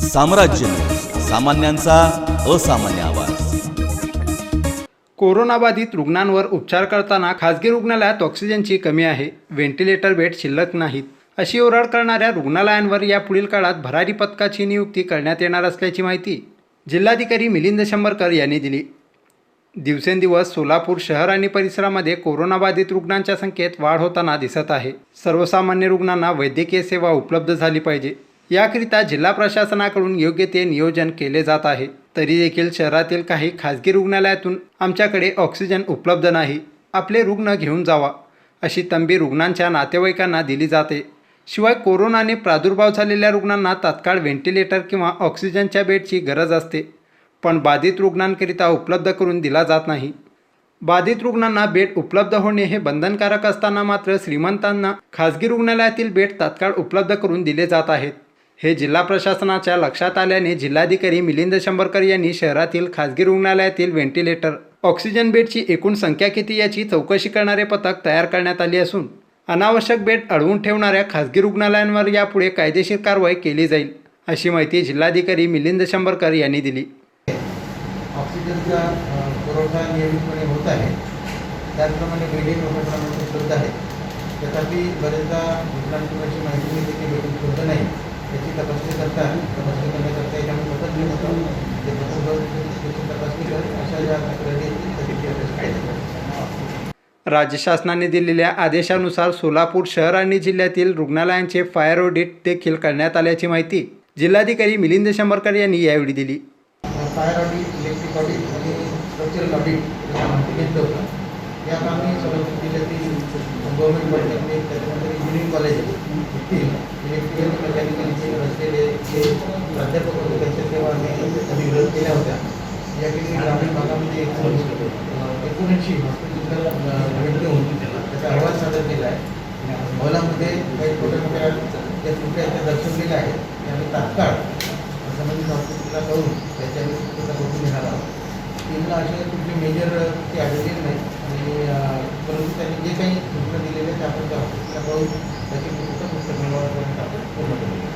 साम्राज्य न्यूज, सामान्यांचा असामान्य आवाज। कोरोनाबाधित रुग्णांवर उपचार करताना खासगी रुग्णालयात ऑक्सिजनची कमी आहे, व्हेंटिलेटर बेड शिल्लक नाहीत अशी ओरड करणाऱ्या रुग्णालयांवर यापुढील काळात भरारी पथकाची नियुक्ती करण्यात येणार असल्याची माहिती जिल्हाधिकारी मिलिंद शंभरकर यांनी दिली। दिवसेंदिवस सोलापूर शहर आणि परिसरामध्ये कोरोनाबाधित रुग्णांच्या संख्येत वाढ होताना दिसत आहे। सर्वसामान्य रुग्णांना वैद्यकीय सेवा उपलब्ध झाली पाहिजे याकरिता जिल्हा प्रशासनाकडून योग्य ते नियोजन केले जात आहे। तरी देखील शहरातील काही खासगी रुग्णालयातून आमच्याकडे ऑक्सिजन उपलब्ध नाही, आपले रुग्ण घेऊन जावा अशी तंबी रुग्णांच्या नातेवाईकांना दिली जाते। शिवाय कोरोनाने प्रादुर्भाव झालेल्या रुग्णांना तात्काळ व्हेंटिलेटर किंवा ऑक्सिजनच्या बेडची गरज असते, पण बाधित रुग्णांकरिता उपलब्ध करून दिला जात नाही। बाधित रुग्णांना बेड उपलब्ध होणे हे बंधनकारक असताना मात्र श्रीमंतांना खासगी रुग्णालयातील बेड तात्काळ उपलब्ध करून दिले जात आहेत। हे जिल्हा प्रशासनाच्या लक्षात आल्याने जिल्हाधिकारी मिलिंद शंभरकर यांनी शहरातील खासगी रुग्णालयातील व्हेंटिलेटर, ऑक्सिजन बेडची एकूण संख्या किती याची चौकशी करणारे पथक तयार करण्यात आली असून अनावश्यक बेड अडवून ठेवणाऱ्या खासगी रुग्णालयांवर यापुढे कायदेशीर कारवाई केली जाईल अशी माहिती जिल्हाधिकारी मिलिंद शंभरकर यांनी दिली। ऑक्सिजनचा पुरवठा नियमितपणे होत आहे, त्याचप्रमाणे बेडही मोठ्या प्रमाणात उपलब्ध आहे। तथापि बरेचदा रुग्णांची माहिती मिळते की बेड उपलब्ध नाही, त्याची तपासणी करण्याकरता याच्यामध्ये पथक घेऊन होतं, ते पथक त्याची तपासणी करून अशा ज्या तक्रारी राज्य शासनाने दिलेल्या आदेशानुसार सोलापूर शहर आणि जिल्ह्यातील रुग्णालयांचे फायर ऑडिट देखील करण्यात आल्याची माहिती जिल्हाधिकारी मिलिंद शंभरकर यांनी यावेळी दिली। फायर ऑडिट, इलेक्ट्रिक ऑडिट आणि स्ट्रक्चरल ऑडिट याची माहिती घेतलं होतं। या कामी सोलापूर जिल्ह्यातील गव्हर्नमेंट पॉलिटेक्निक, त्याच्यानंतर इंजिनिअरिंग कॉलेज येथील इलेक्ट्रिकल मेकॅनिकल इंजिनियर असलेले जे प्राध्यापक होते त्यांच्या सेवा अधिग्रहित केल्या होत्या। या ठिकाणी ग्रामीण भागामध्ये 19 हॉस्पिटल भेट देऊन त्याचा अहवाल सादर केला आहे। अहवालामध्ये काही छोट्या मोठ्या ज्या त्रुटी आहेत त्या दर्शवलेल्या आहेत, त्यामुळे तात्काळ संबंधित हॉस्पिटलला करून त्याच्यावर त्याचा बघून घेणार आहोत। तिला असे कुठले मेजर ते आढळलेले नाही आणि परंतु त्यांनी जे काही सूचना दिलेल्या त्या आपण त्या हॉस्पिटलला करून त्याची पुस्तक मिळवण्यापर्यंत आपण पूर्ण करू।